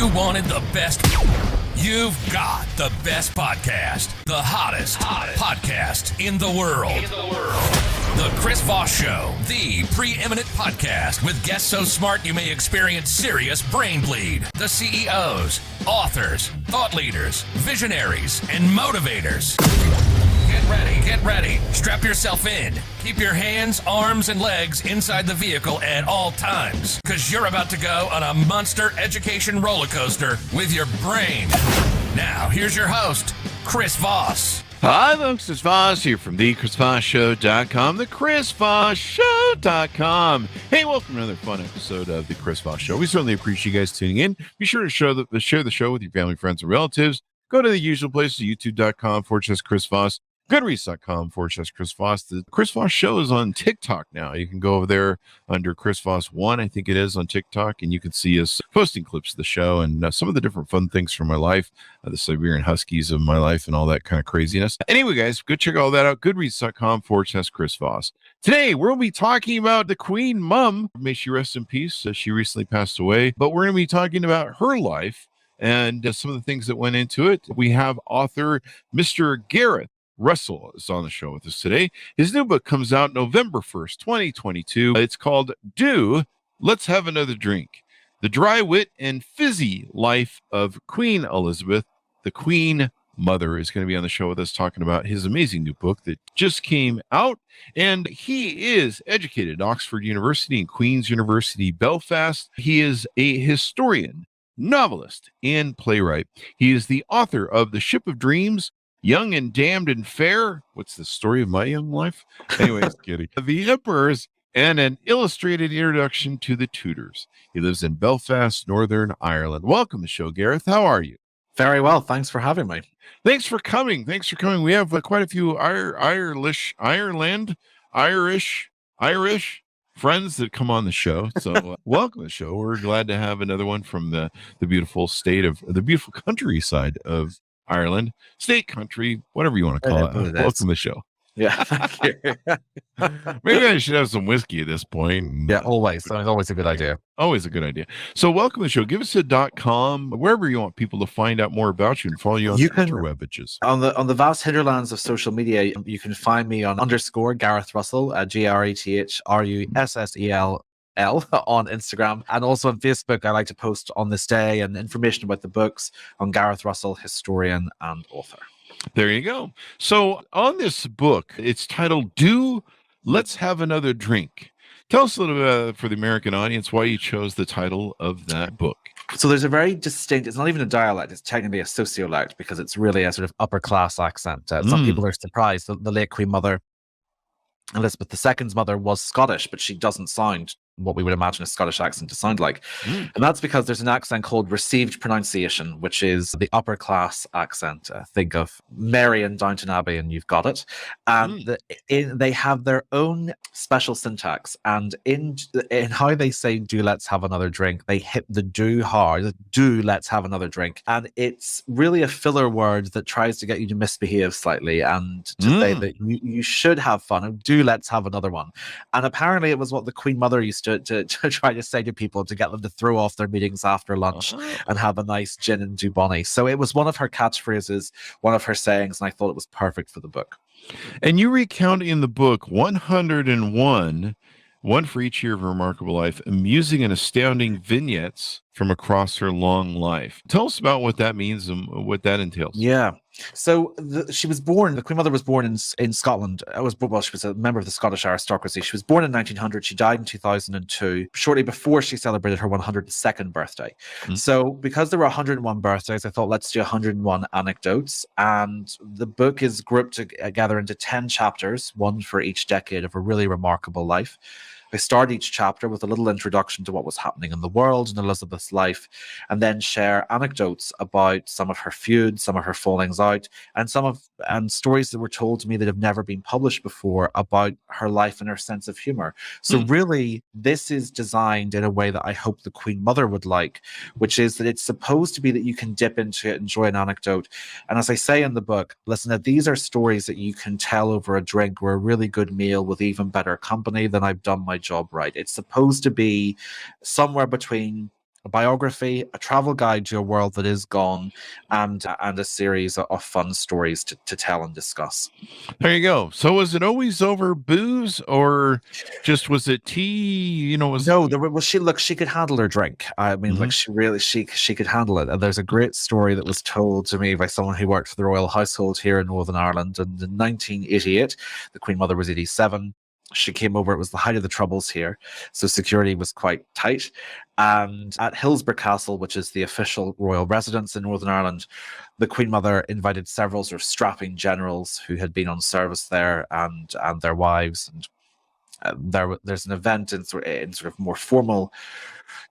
You wanted the best. You've got the best podcast. The hottest podcast in the world. The Chris Voss Show, the preeminent podcast with guests so smart you may experience serious brain bleed. The CEOs, authors, thought leaders, visionaries, and motivators. Get ready. Strap yourself in. Keep your hands, arms, and legs inside the vehicle at all times, because you're about to go on a monster education roller coaster with your brain. Now, here's your host, Chris Voss. Hi, folks. It's Voss here from the ChrisVossShow.com, the ChrisVossShow.com. Hey, welcome to another fun episode of the Chris Voss Show. We certainly appreciate you guys tuning in. Be sure to share the show with your family, friends, and relatives. Go to the usual places, youtube.com/Chris Voss. Goodreads.com/Chris Voss. The Chris Voss Show is on TikTok now. You can go over there under Chris Voss 1, I think it is, on TikTok, and you can see us posting clips of the show and some of the different fun things from my life, the Siberian Huskies of my life and all that kind of craziness. Anyway, guys, go check all that out. Goodreads.com/Chris Voss. Today, we'll be talking about the Queen Mum. May she rest in peace. She recently passed away, but we're going to be talking about her life and some of the things that went into it. We have author Mr. Gareth Russell is on the show with us today. His new book comes out November 1st, 2022. It's called Let's Have Another Drink. The dry wit and fizzy life of Queen Elizabeth, the Queen Mother, is going to be on the show with us talking about his amazing new book that just came out. And he is educated at Oxford University and Queen's University, Belfast. He is a historian, novelist, and playwright. He is the author of The Ship of Dreams, Young and Damned and Fair. What's the story of my young life? Anyways, kidding. The Emperors, and an illustrated introduction to the Tudors. He lives in Belfast, Northern Ireland. Welcome to the show, Gareth. How are you? Very well. Thanks for having me. Thanks for coming. We have quite a few Irish friends that come on the show. So welcome to the show. We're glad to have another one from the beautiful beautiful countryside of Ireland, state, country, whatever you want to call it. Welcome to the show. Yeah, thank you. Maybe I should have some whiskey at this point. Yeah, always. It's always a good idea. Always a good idea. So welcome to the show. Give us a .com, wherever you want people to find out more about you and follow you on the interwebs. On the vast hinterlands of social media, you can find me on _ Gareth Russell, GarethRussell on Instagram, and also on Facebook. I like to post on this day and information about the books on Gareth Russell, historian and author. There you go. So on this book, it's titled Let's Have Another Drink. Tell us a little bit for the American audience why you chose the title of that book. So there's a very distinct, it's not even a dialect, it's technically a sociolect because it's really a sort of upper class accent. Some people are surprised that the late Queen Mother, Elizabeth II's mother, was Scottish, but she doesn't sound what we would imagine a Scottish accent to sound like. And that's because there's an accent called received pronunciation, which is the upper class accent. Think of Mary and Downton Abbey and you've got it. And they have their own special syntax. And in how they say, let's have another drink, they hit the do hard. Let's have another drink. And it's really a filler word that tries to get you to misbehave slightly and to say that you should have fun. And let's have another one. And apparently it was what the Queen Mother used to try to say to people to get them to throw off their meetings after lunch and have a nice gin and do bonny. So it was one of her catchphrases, one of her sayings, and I thought it was perfect for the book. And you recount in the book 101, one for each year of her remarkable life, amusing and astounding vignettes from across her long life. Tell us about what that means and what that entails. Yeah. So the Queen Mother was born in Scotland. She was a member of the Scottish aristocracy. She was born in 1900. She died in 2002, shortly before she celebrated her 102nd birthday. So because there were 101 birthdays, I thought, let's do 101 anecdotes. And the book is grouped together into 10 chapters, one for each decade of a really remarkable life. I start each chapter with a little introduction to what was happening in the world in Elizabeth's life, and then share anecdotes about some of her feuds, some of her fallings out, and stories that were told to me that have never been published before about her life and her sense of humor. So really, this is designed in a way that I hope the Queen Mother would like, which is that it's supposed to be that you can dip into it, enjoy an anecdote. And as I say in the book, listen, that these are stories that you can tell over a drink or a really good meal with even better company than I've done my job right. It's supposed to be somewhere between a biography, a travel guide to a world that is gone, and a series of fun stories to tell and discuss. There you go. So was it always over booze, or just was it tea? No, she could handle her drink. I mean, like she could handle it. And there's a great story that was told to me by someone who worked for the royal household here in Northern Ireland. And in 1988, the Queen Mother was 87. She came over. It was the height of the Troubles here, so security was quite tight. And at Hillsborough Castle, which is the official royal residence in Northern Ireland, the Queen Mother invited several sort of strapping generals who had been on service there and their wives. And there's an event in sort of more formal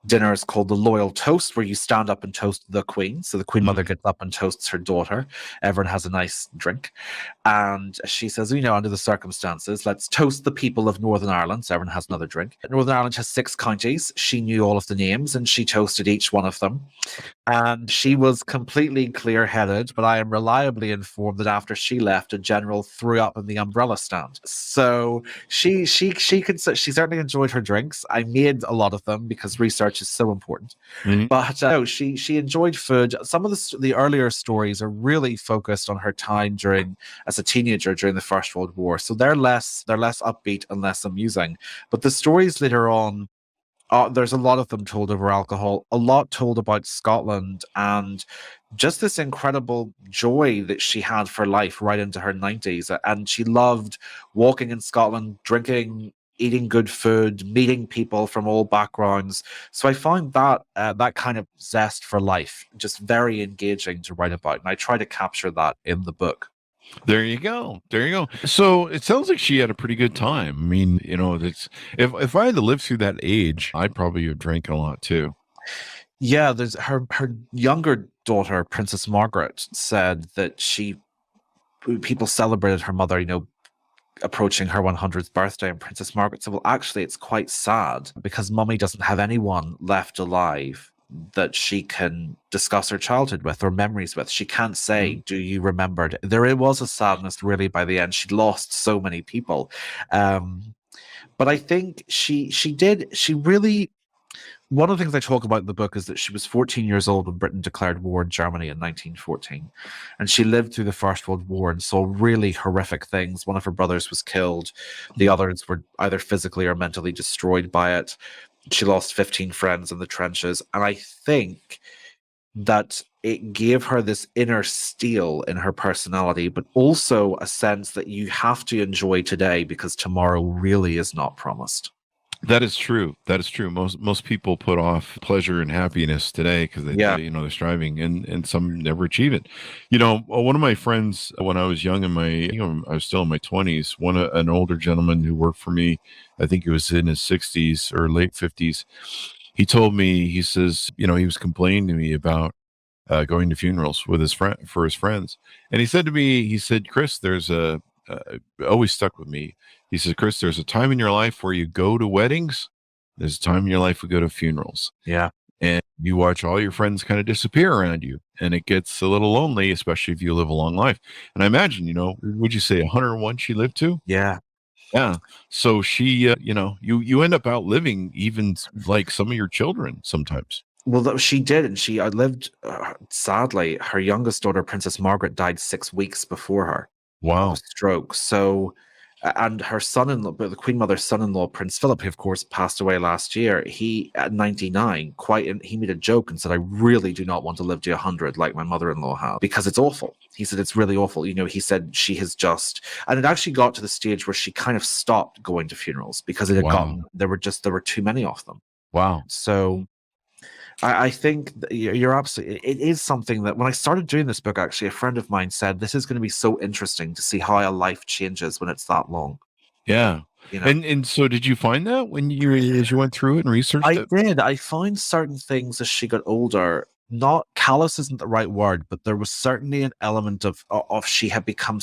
dinners called the Loyal Toast, where you stand up and toast the Queen. So the Queen Mother gets up and toasts her daughter. Everyone has a nice drink. And she says, under the circumstances, let's toast the people of Northern Ireland. So everyone has another drink. Northern Ireland has 6 counties. She knew all of the names and she toasted each one of them. And she was completely clear-headed, but I am reliably informed that after she left, a general threw up in the umbrella stand. So she certainly enjoyed her drinks. I made a lot of them because research is so important. But no, she enjoyed food. Some of the earlier stories are really focused on her time as a teenager during the First World War. So they're less upbeat and less amusing. But the stories later on, there's a lot of them told over alcohol, a lot told about Scotland, and just this incredible joy that she had for life right into her 90s. And she loved walking in Scotland, drinking, eating good food, meeting people from all backgrounds. So I found that that kind of zest for life just very engaging to write about. And I try to capture that in the book. There you go. So it sounds like she had a pretty good time. I mean, if I had to live through that age, I probably would drink a lot too. Yeah, there's her younger daughter, Princess Margaret, said that people celebrated her mother, approaching her 100th birthday, and Princess Margaret said, well, actually, it's quite sad because Mummy doesn't have anyone left alive that she can discuss her childhood with or memories with. She can't say, do you remember? There was a sadness really by the end. She'd lost so many people. But I think she really, one of the things I talk about in the book is that she was 14 years old when Britain declared war in Germany in 1914. And she lived through the First World War and saw really horrific things. One of her brothers was killed. The others were either physically or mentally destroyed by it. She lost 15 friends in the trenches. And I think that it gave her this inner steel in her personality, but also a sense that you have to enjoy today because tomorrow really is not promised. That is true. Most people put off pleasure and happiness today because they're striving, and some never achieve it. One of my friends when I was young I was still in my 20s, an older gentleman who worked for me, I think he was in his 60s or late 50s. He told me, he says, he was complaining to me about going to funerals with his friends. And he said to me, Chris, always stuck with me. He says, Chris, there's a time in your life where you go to weddings. There's a time in your life we go to funerals. Yeah. And you watch all your friends kind of disappear around you. And it gets a little lonely, especially if you live a long life. And I imagine, would you say 101 she lived to? Yeah. Yeah. So she, you end up outliving even like some of your children sometimes. Well, she did. And she outlived, sadly, her youngest daughter, Princess Margaret, died 6 weeks before her. Wow. Of a stroke. So, and her son-in-law, the Queen Mother's son-in-law, Prince Philip, who of course passed away last year, he at 99, he made a joke and said, I really do not want to live to 100 like my mother-in-law had, because it's awful. He said, it's really awful. He said she has and it actually got to the stage where she kind of stopped going to funerals because it had there were too many of them. Wow. So I think you're absolutely, it is something that when I started doing this book, actually, a friend of mine said, this is going to be so interesting to see how a life changes when it's that long. Yeah. And so did you find that as you went through it and researched it? I did. I found certain things as she got older, not callous isn't the right word, but there was certainly an element of she had become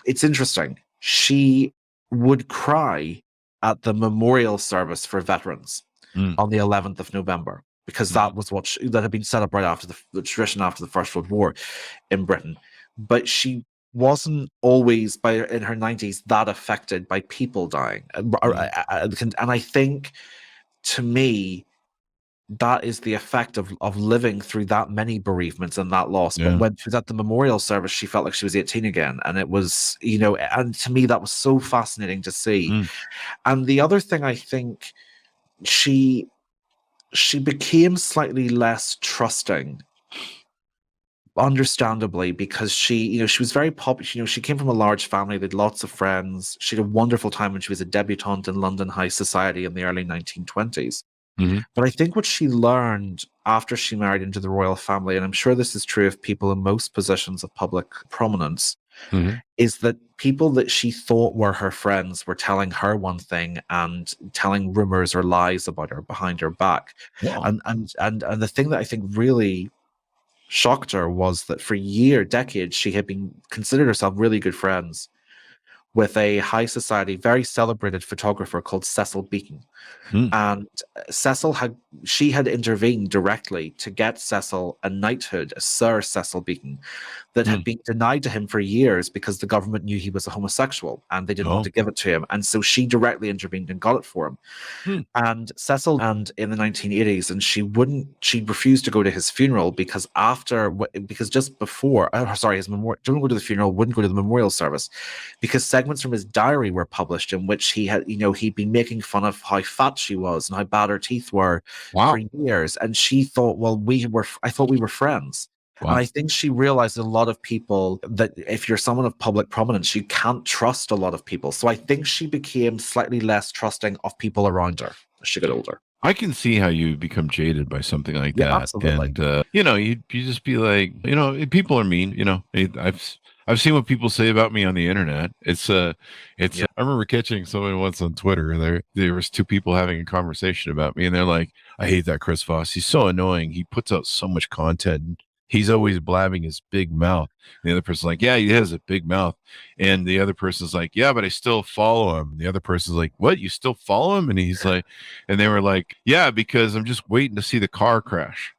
it's interesting. She would cry at the memorial service for veterans on the 11th of November, because that was that had been set up right after the tradition after the First World War in Britain. But she wasn't always, in her 90s, that affected by people dying. And I think, to me, that is the effect of living through that many bereavements and that loss. Yeah. But when she was at the memorial service, she felt like she was 18 again. And it was, and to me, that was so fascinating to see. Mm. And the other thing, I think she became slightly less trusting, understandably, because she was very popular. She came from a large family. They had lots of friends. She had a wonderful time when she was a debutante in London high society in the early 1920s. Mm-hmm. But I think what she learned after she married into the royal family, and I'm sure this is true of people in most positions of public prominence, Mm-hmm. is that people that she thought were her friends were telling her one thing and telling rumors or lies about her behind her back. Wow. And the thing that I think really shocked her was that for decades, she had been considered herself really good friends with a high society, very celebrated photographer called Cecil Beaton. And Cecil had intervened directly to get Cecil a knighthood, a Sir Cecil Beaton, that had been denied to him for years because the government knew he was a homosexual and they didn't want to give it to him. And so she directly intervened and got it for him. And Cecil, and in the 1980s, and she refused to go to his funeral because just before, his memorial, didn't go to the funeral, wouldn't go to the memorial service, because segments from his diary were published in which he had, he'd been making fun of how fat she was and how bad her teeth were for years. And she thought, well, I thought we were friends. Wow. And I think she realized a lot of people that if you're someone of public prominence, you can't trust a lot of people. So I think she became slightly less trusting of people around her as she got older. I can see how you become jaded by something like that. Absolutely. And, you just be like, people are mean, I've seen what people say about me on the internet. I remember catching someone once on Twitter. There was two people having a conversation about me, and they're like, I hate that Chris Voss. He's so annoying. He puts out so much content. He's always blabbing his big mouth. And the other person's like, yeah, he has a big mouth. And the other person's like, yeah, but I still follow him. And the other person's like, what? You still follow him? And he's like, and they were like, yeah, because I'm just waiting to see the car crash.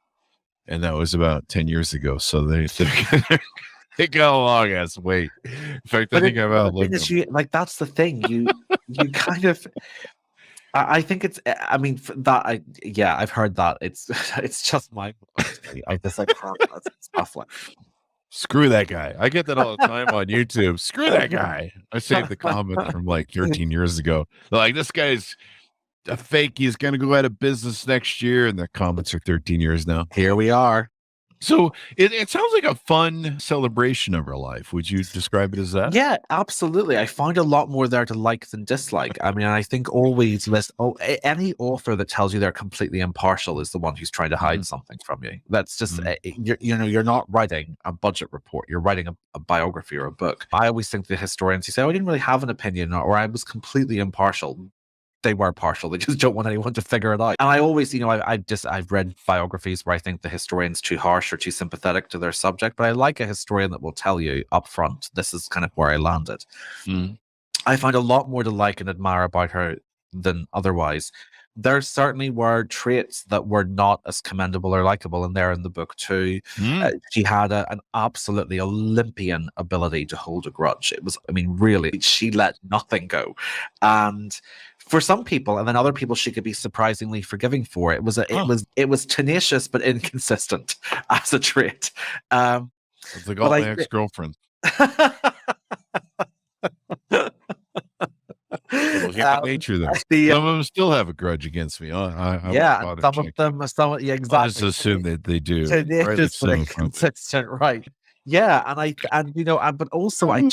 And that was about 10 years ago. So they got a long ass wait. In fact, I think I've outlived them. Like, that's the thing. You kind of, I think it's, I mean, I've heard that. It's just my, I just like, it's baffling. Screw that guy. I get that all the time on YouTube. Screw that guy. I saved the comment from like 13 years ago. They're like, this guy's a fake. He's going to go out of business next year. And the comments are 13 years now. Here we are. So it sounds like a fun celebration of her life. Would you describe it as that? Yeah, absolutely. I find a lot more there to like than dislike. I mean, I think always any author that tells you they're completely impartial is the one who's trying to hide something from you. That's just, you're not writing a budget report. You're writing a biography or a book. I always think the historians who say, I didn't really have an opinion, or I was completely impartial. They were partial. They just don't want anyone to figure it out. And I always, I've read biographies where I think the historian's too harsh or too sympathetic to their subject, but I like a historian that will tell you up front, this is kind of where I landed. I find a lot more to like and admire about her than otherwise. There certainly were traits that were not as commendable or likable, and they're in the book too. She had an absolutely Olympian ability to hold a grudge. It was, really, she let nothing go. And for some people, and then other people, she could be surprisingly forgiving for. It was tenacious but inconsistent as a trait. It's like all my ex-girlfriends. Nature, though. Some of them still have a grudge against me. Some of them, exactly. I just assume that they do. Tenacious but inconsistent, right? Yeah, but also I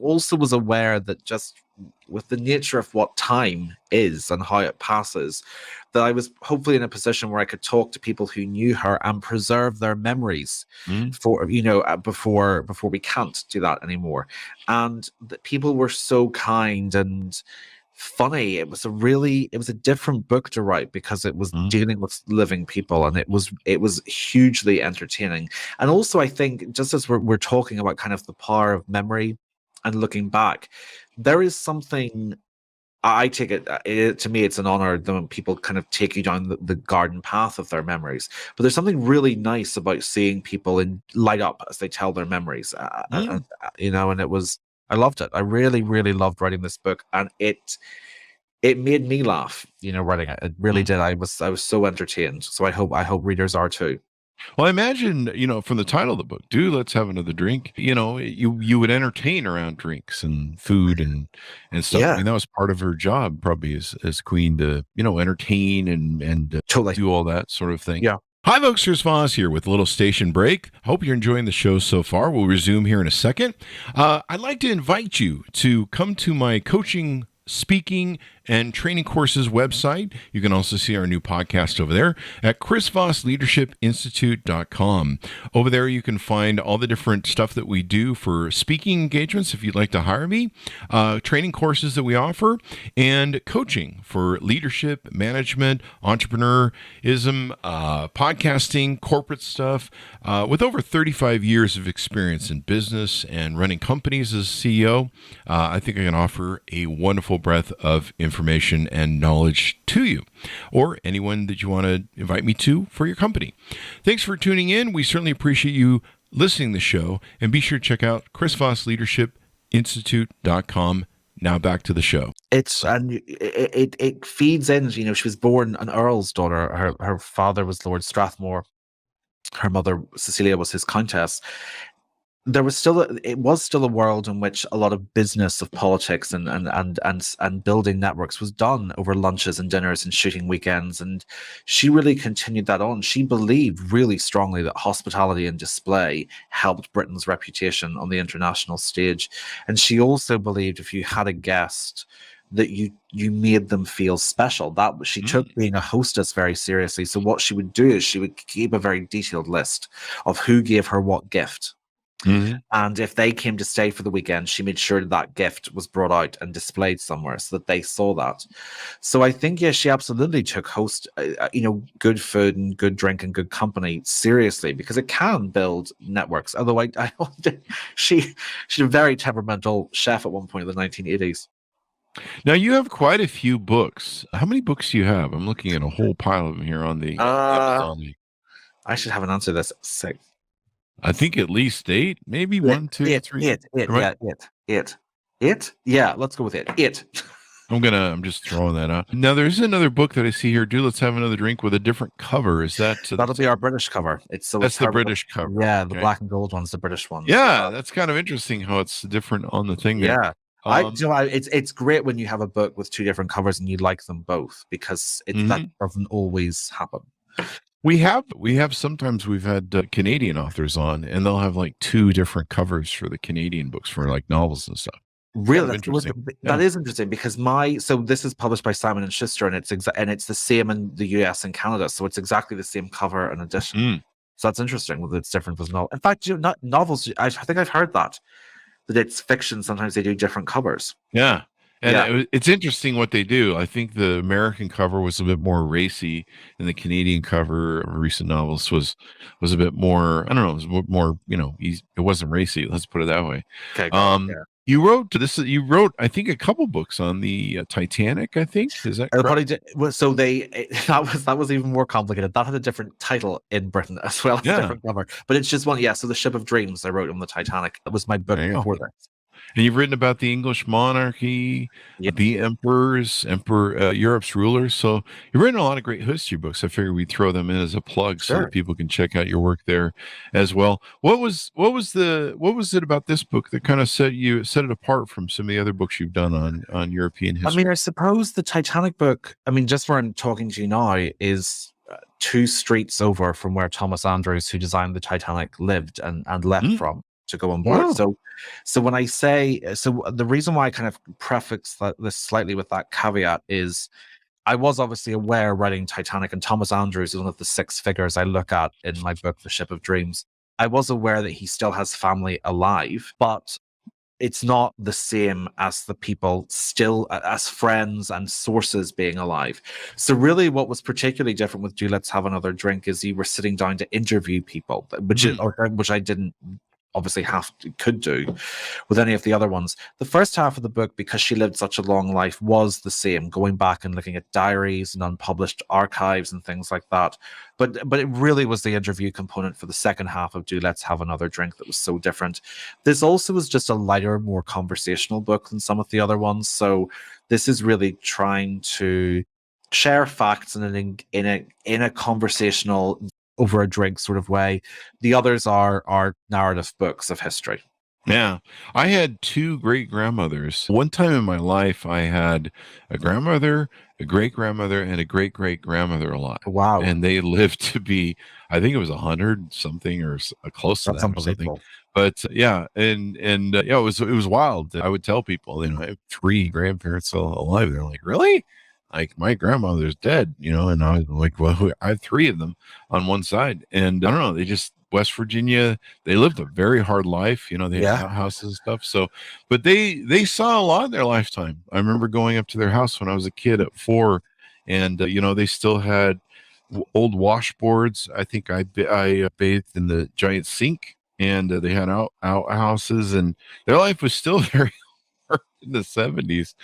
also was aware that just with the nature of what time is and how it passes, that I was hopefully in a position where I could talk to people who knew her and preserve their memories for, before we can't do that anymore. And that people were so kind and funny. It was a different book to write because it was dealing with living people, and it was hugely entertaining. And also, I think, just as we're talking about kind of the power of memory and looking back, there is something, I take it, to me, it's an honor when people kind of take you down the garden path of their memories. But there's something really nice about seeing people light up as they tell their memories. And it was, I loved it. I really, really loved writing this book. And it made me laugh, writing it. It really did. I was so entertained. So I hope readers are too. Well, I imagine, from the title of the book, "Do Let's Have Another Drink," you would entertain around drinks and food and stuff. I Yeah. mean, that was part of her job, probably as queen, to entertain and Totally. do all that sort of thing. Yeah. Hi, folks. Chris Voss here with a little station break. Hope you're enjoying the show so far. We'll resume here in a second. I'd like to invite you to come to my coaching, speaking, and training courses website. You can also see our new podcast over there at chrisvossleadershipinstitute.com. Over there, you can find all the different stuff that we do for speaking engagements if you'd like to hire me, training courses that we offer, and coaching for leadership, management, entrepreneurism, podcasting, corporate stuff. With over 35 years of experience in business and running companies as CEO, I think I can offer a wonderful breadth of information and knowledge to you, or anyone that you want to invite me to for your company. Thanks for tuning in. We certainly appreciate you listening to the show, and be sure to check out chrisvossleadershipinstitute.com. Now back to the show. It feeds in. She was born an earl's daughter. Her father was Lord Strathmore. Her mother Cecilia was his countess. It was still a world in which a lot of business of politics and building networks was done over lunches and dinners and shooting weekends, and she really continued that on. She believed really strongly that hospitality and display helped Britain's reputation on the international stage, and she also believed if you had a guest that you made them feel special. That she took being a hostess very seriously. So what she would do is she would keep a very detailed list of who gave her what gift. Mm-hmm. And if they came to stay for the weekend, she made sure that gift was brought out and displayed somewhere so that they saw that. So I think, yes, she absolutely took good food and good drink and good company seriously, because it can build networks. Although she's a very temperamental chef at one point in the 1980s. Now, you have quite a few books. How many books do you have? I'm looking at a whole pile of them here on the Amazon. I should have an answer to this. 6. I think at least 8, maybe 1, 2, 3. It. Yeah, let's go with it. It. I'm just throwing that out. Now, there's another book that I see here. "Do Let's Have Another Drink," with a different cover. Is that? That'll be our British cover. That's the British cover. Yeah, the black and gold one's the British one. Yeah, that's kind of interesting how it's different on the thing there. Yeah. It's great when you have a book with 2 different covers and you like them both, because that doesn't always happen. We have sometimes we've had Canadian authors on, and they'll have like 2 different covers for the Canadian books for like novels and stuff. Really, that is interesting, because this is published by Simon & Schuster, and it's the same in the US and Canada, so it's exactly the same cover and edition. So that's interesting. Well, it's different with novels. In fact, not novels. I think I've heard that it's fiction. Sometimes they do different covers. Yeah. And it's interesting what they do. I think the American cover was a bit more racy, and the Canadian cover of recent novels was a bit more, I don't know, it was more, it wasn't racy. Let's put it that way. Okay. You wrote, I think, a couple books on the Titanic, I think. Is that correct? So that was even more complicated. That had a different title in Britain as well as a different cover. But it's just one. Yeah. So The Ship of Dreams I wrote on the Titanic. That was my book before that. And you've written about the English monarchy, the emperors, Europe's rulers. So you've written a lot of great history books. I figured we'd throw them in as a plug so that people can check out your work there as well. What was it about this book that kind of set it apart from some of the other books you've done on European history? I mean, I suppose the Titanic book, just where I'm talking to you now, is 2 streets over from where Thomas Andrews, who designed the Titanic, lived and left from to go on board. Wow. So when I say, the reason why I kind of prefix this slightly with that caveat is I was obviously aware writing Titanic, and Thomas Andrews is one of the 6 figures I look at in my book, The Ship of Dreams. I was aware that he still has family alive, but it's not the same as the people still as friends and sources being alive. So really what was particularly different with Do Let's Have Another Drink is you were sitting down to interview people, which I didn't obviously could do with any of the other ones. The first half of the book, because she lived such a long life, was the same, going back and looking at diaries and unpublished archives and things like that. But it really was the interview component for the second half of Do Let's Have Another Drink that was so different. This also was just a lighter, more conversational book than some of the other ones. So this is really trying to share facts in a conversational, over a drink sort of way. The others are narrative books of history. Yeah. I had two great grandmothers. One time in my life, I had a grandmother, a great grandmother, and a great great grandmother alive. Wow. And they lived to be, I think it was 100 something or close to That's that or something. unbelievable. But yeah, and yeah, it was wild. I would tell people, I have three grandparents still alive. They're like, really? Like, my grandmother's dead, and I was like, well, I have three of them on one side. And I don't know, they just, West Virginia, they lived a very hard life. They had houses and stuff. So, but they saw a lot in their lifetime. I remember going up to their house when I was a kid at 4, and they still had old washboards. I think I bathed in the giant sink, and they had outhouses, and their life was still very in the 70s.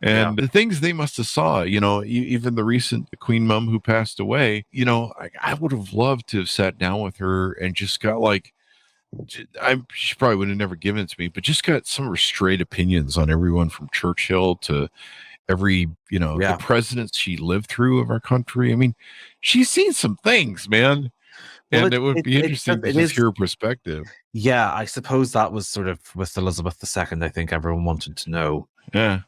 And the things they must have saw, even the recent Queen Mum who passed away, I would have loved to have sat down with her and just got she probably would have never given it to me, but just got some restrained opinions on everyone from Churchill to every, the presidents she lived through of our country. I mean, she's seen some things, man. And it would be interesting to just hear her perspective. Yeah, I suppose that was sort of with Elizabeth II. I think everyone wanted to know. Yeah.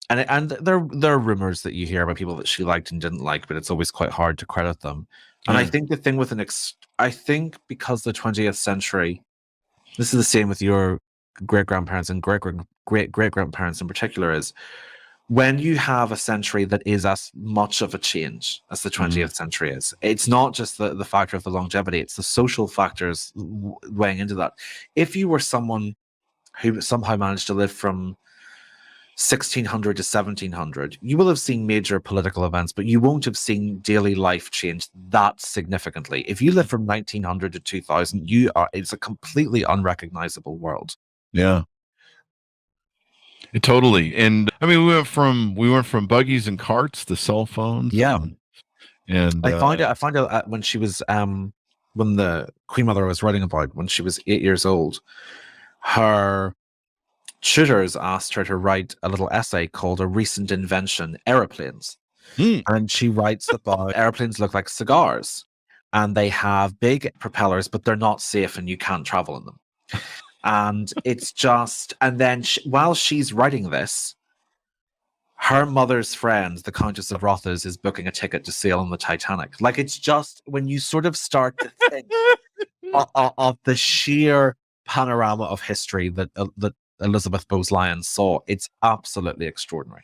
And there are rumors that you hear about people that she liked and didn't like, but it's always quite hard to credit them. And I think the thing with I think because the 20th century, this is the same with your great grandparents and great great grandparents in particular, is when you have a century that is as much of a change as the 20th century is, it's not just the factor of the longevity, it's the social factors weighing into that. If you were someone who somehow managed to live from 1600 to 1700, you will have seen major political events, but you won't have seen daily life change that significantly. If you live from 1900 to 2000, it's a completely unrecognizable world. Yeah. Totally. And I mean, we went from buggies and carts to cell phones. Yeah. And I found out when she was when the Queen Mother I was writing about, when she was 8 years old, her tutors asked her to write a little essay called A Recent Invention, Aeroplanes. And she writes about airplanes look like cigars, and they have big propellers, but they're not safe and you can't travel in them. And it's just, and then while she's writing this, her mother's friend, the Countess of Rothes, is booking a ticket to sail on the Titanic. Like, it's just, when you sort of start to think of the sheer panorama of history that Elizabeth Bowes-Lyons saw, it's absolutely extraordinary.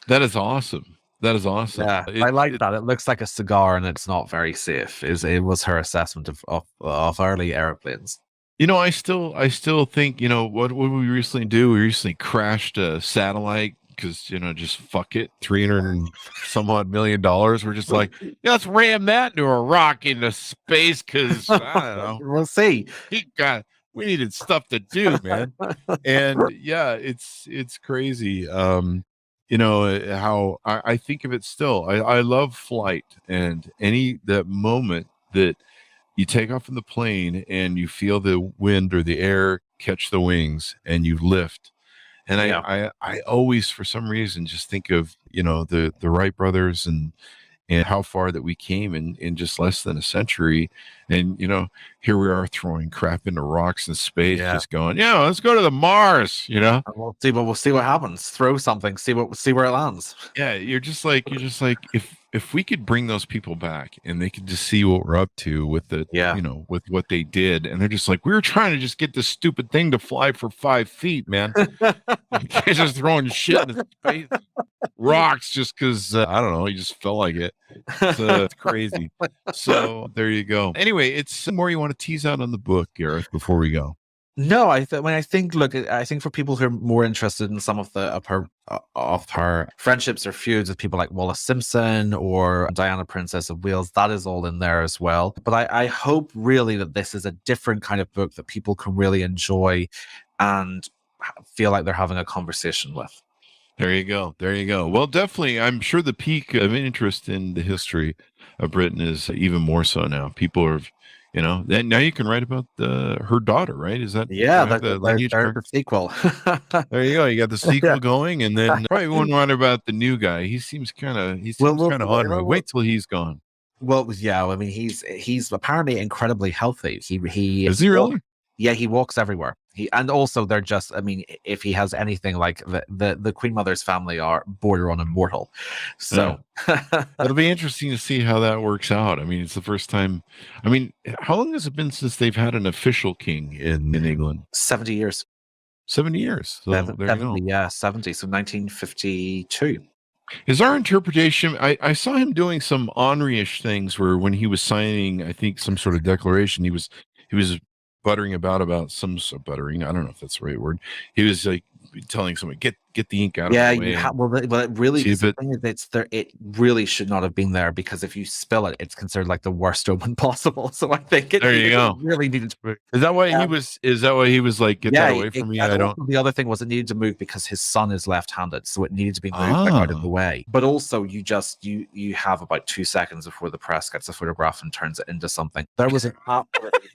That is awesome. That is awesome. Yeah, I like that. It looks like a cigar and it's not very safe. It was her assessment of early airplanes. I still think, what we recently do? We recently crashed a satellite because, just fuck it, 300 and some odd $1 million. We're just like, let's ram that into a rock into space because, I don't know. We'll see. We needed stuff to do, man. And yeah, it's crazy. How I think of it still. I love flight, and that moment that you take off in the plane and you feel the wind or the air catch the wings and you lift. And I always, for some reason, just think of, the Wright brothers and how far that we came in just less than a century. And, here we are throwing crap into rocks in space, just going, let's go to the Mars, We'll see what happens. Throw something, see where it lands. Yeah. You're just like, if we could bring those people back and they could just see what we're up to with with what they did. And they're just like, we were trying to just get this stupid thing to fly for 5 feet, man. You guys just throwing shit in space, rocks, just because, I don't know, you just felt like it. So it's crazy. So there you go. Anyway, it's some more you want to tease out on the book, Gareth, before we go. No, I think for people who are more interested in some of of her friendships or feuds with people like Wallace Simpson or Diana, Princess of Wales, that is all in there as well. But I hope really that this is a different kind of book that people can really enjoy and feel like they're having a conversation with. There you go. There you go. Well, definitely, I'm sure the peak of interest in the history of Britain is even more so now. People are, then now you can write about her daughter, right? Is that Yeah, the lineage? there's the sequel. There you go. You got the sequel Yeah. going, and then probably won't write about the new guy. He seems kind of ornery. Wait till he's gone. Well, yeah, I mean, he's apparently incredibly healthy. He Is he really? Yeah, he walks everywhere. And also they're just, I mean, if he has anything like the Queen Mother's family are border on immortal. So it'll be interesting to see how that works out. I mean, it's the first time. I mean, how long has it been since they've had an official king in England? 70 years. 70 years. So there you go. Yeah, 70. So 1952. Is our interpretation? I saw him doing some Henry-ish things where when he was signing, I think some sort of declaration, he was buttering about some buttering. I don't know if that's the right word. He was like telling someone, get the ink out of the way. Well, it really is. The thing is, it's there. It really should not have been there because if you spill it, it's considered like the worst omen possible. So I think there you go. Really needed to move. Is that why he was? Is that why he was like, get that away from me? I don't. The other thing was it needed to move because his son is left-handed, so it needed to be moved out of the way. But also, you have about 2 seconds before the press gets a photograph and turns it into something. There was an absolutely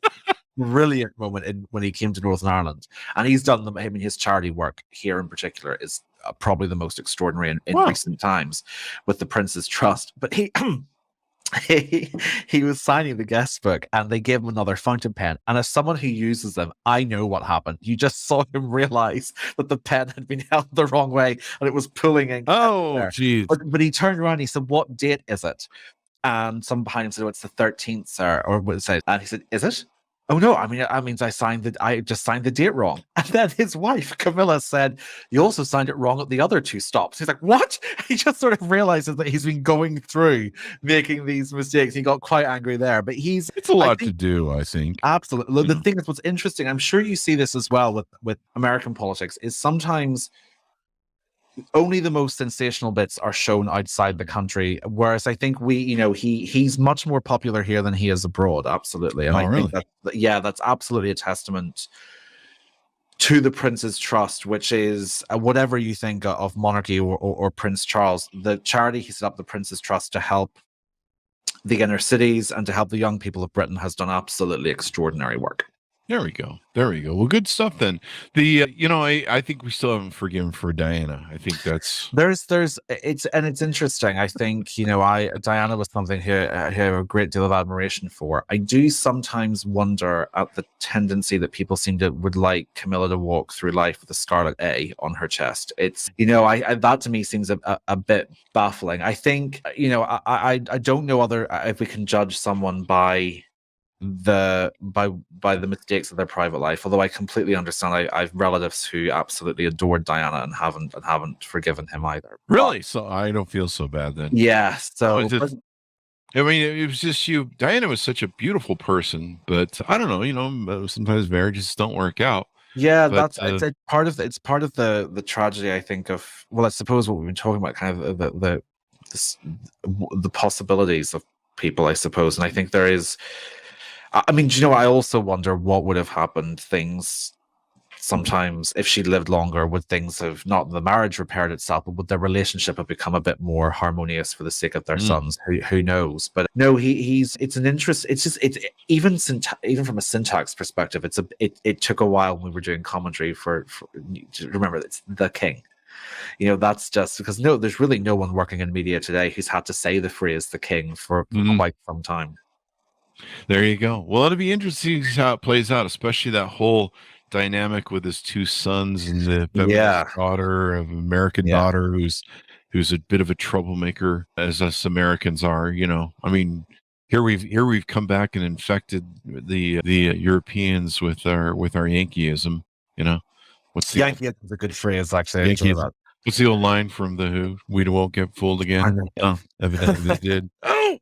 brilliant moment when he came to Northern Ireland, and he's done them. I mean, his charity work here in particular is probably the most extraordinary in recent times with the Prince's Trust. But he was signing the guest book, and they gave him another fountain pen. And as someone who uses them, I know what happened. You just saw him realize that the pen had been held the wrong way, and it was pulling ink. Oh, geez! But he turned around. And he said, "What date is it?" And someone behind him said, "Oh, it's the 13th, sir," or what it says. And he said, "Is it?" "Oh no, I mean, I just signed the date wrong." And then his wife, Camilla, said, "You also signed it wrong at the other 2 stops." He's like, "What?" He just sort of realizes that he's been going through making these mistakes. He got quite angry there, but it's a lot to do, I think. Absolutely. The thing is, what's interesting, I'm sure you see this as well with American politics, is sometimes only the most sensational bits are shown outside the country, whereas I think he's much more popular here than he is abroad. Absolutely. And I think that's absolutely a testament to the Prince's Trust, which is whatever you think of monarchy or Prince Charles, the charity he set up, the Prince's Trust, to help the inner cities and to help the young people of Britain, has done absolutely extraordinary work. There we go. Well, good stuff then. I think we still haven't forgiven for Diana. I think that's it's interesting. I think Diana was something who I have a great deal of admiration for. I do sometimes wonder at the tendency that people would like Camilla to walk through life with a scarlet A on her chest. It's that to me seems a bit baffling. I think I don't know if we can judge someone by the mistakes of their private life, although I completely understand. I've relatives who absolutely adored Diana and haven't forgiven him either. Really? So I don't feel so bad then. Yeah. So I mean, it was just you. Diana was such a beautiful person, but I don't know. Sometimes marriages don't work out. Yeah, but it's part of the tragedy, I think, of, well, I suppose what we've been talking about, kind of the possibilities of people, I suppose, and I think there is. I mean, I also wonder what would have happened. Things sometimes, if she lived longer, would things have not the marriage repaired itself, but would their relationship have become a bit more harmonious for the sake of their sons? Who knows? But no, it's an interest. It's just even from a syntax perspective, it took a while when we were doing commentary for remember it's the king. That's just because there's really no one working in media today who's had to say the phrase "the king" for quite some time. There you go. Well, it'll be interesting to see how it plays out, especially that whole dynamic with his 2 sons and the daughter of American daughter who's a bit of a troublemaker, as us Americans are. I mean, here we've come back and infected the Europeans with our Yankeeism. What's the Yankeeism is a good phrase, actually. What's the old line from the Who? We won't get fooled again. Oh, evidently they did. Oh.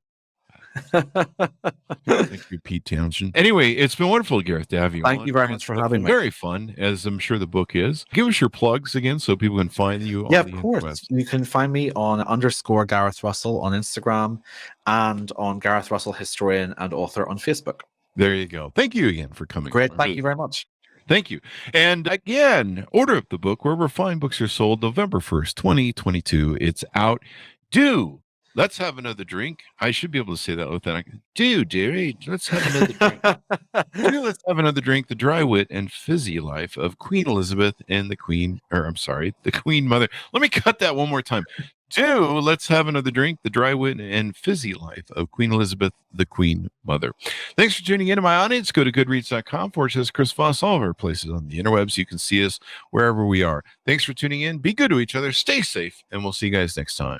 Thank you, Pete Townsend. Anyway, it's been wonderful, Gareth, to have you on. Thank you very much for having me. Very fun, as I'm sure the book is. Give us your plugs again so people can find you Yeah, on the of course. interwebs. You can find me on _Gareth Russell on Instagram and on Gareth Russell Historian and Author on Facebook. There you go. Thank you again for coming. Great. Thank you very much. Thank you. And again, order up the book wherever fine books are sold. November 1st, 2022. It's out. Let's have another drink. I should be able to say that without. Dearie, let's have another drink. Let's have another drink. The dry wit and fizzy life of Queen Elizabeth and the Queen Mother. Let me cut that one more time. Let's have another drink. The dry wit and fizzy life of Queen Elizabeth, the Queen Mother. Thanks for tuning in to my audience. Go to goodreads.com/Chris Voss, all of our places on the interwebs. You can see us wherever we are. Thanks for tuning in. Be good to each other. Stay safe. And we'll see you guys next time.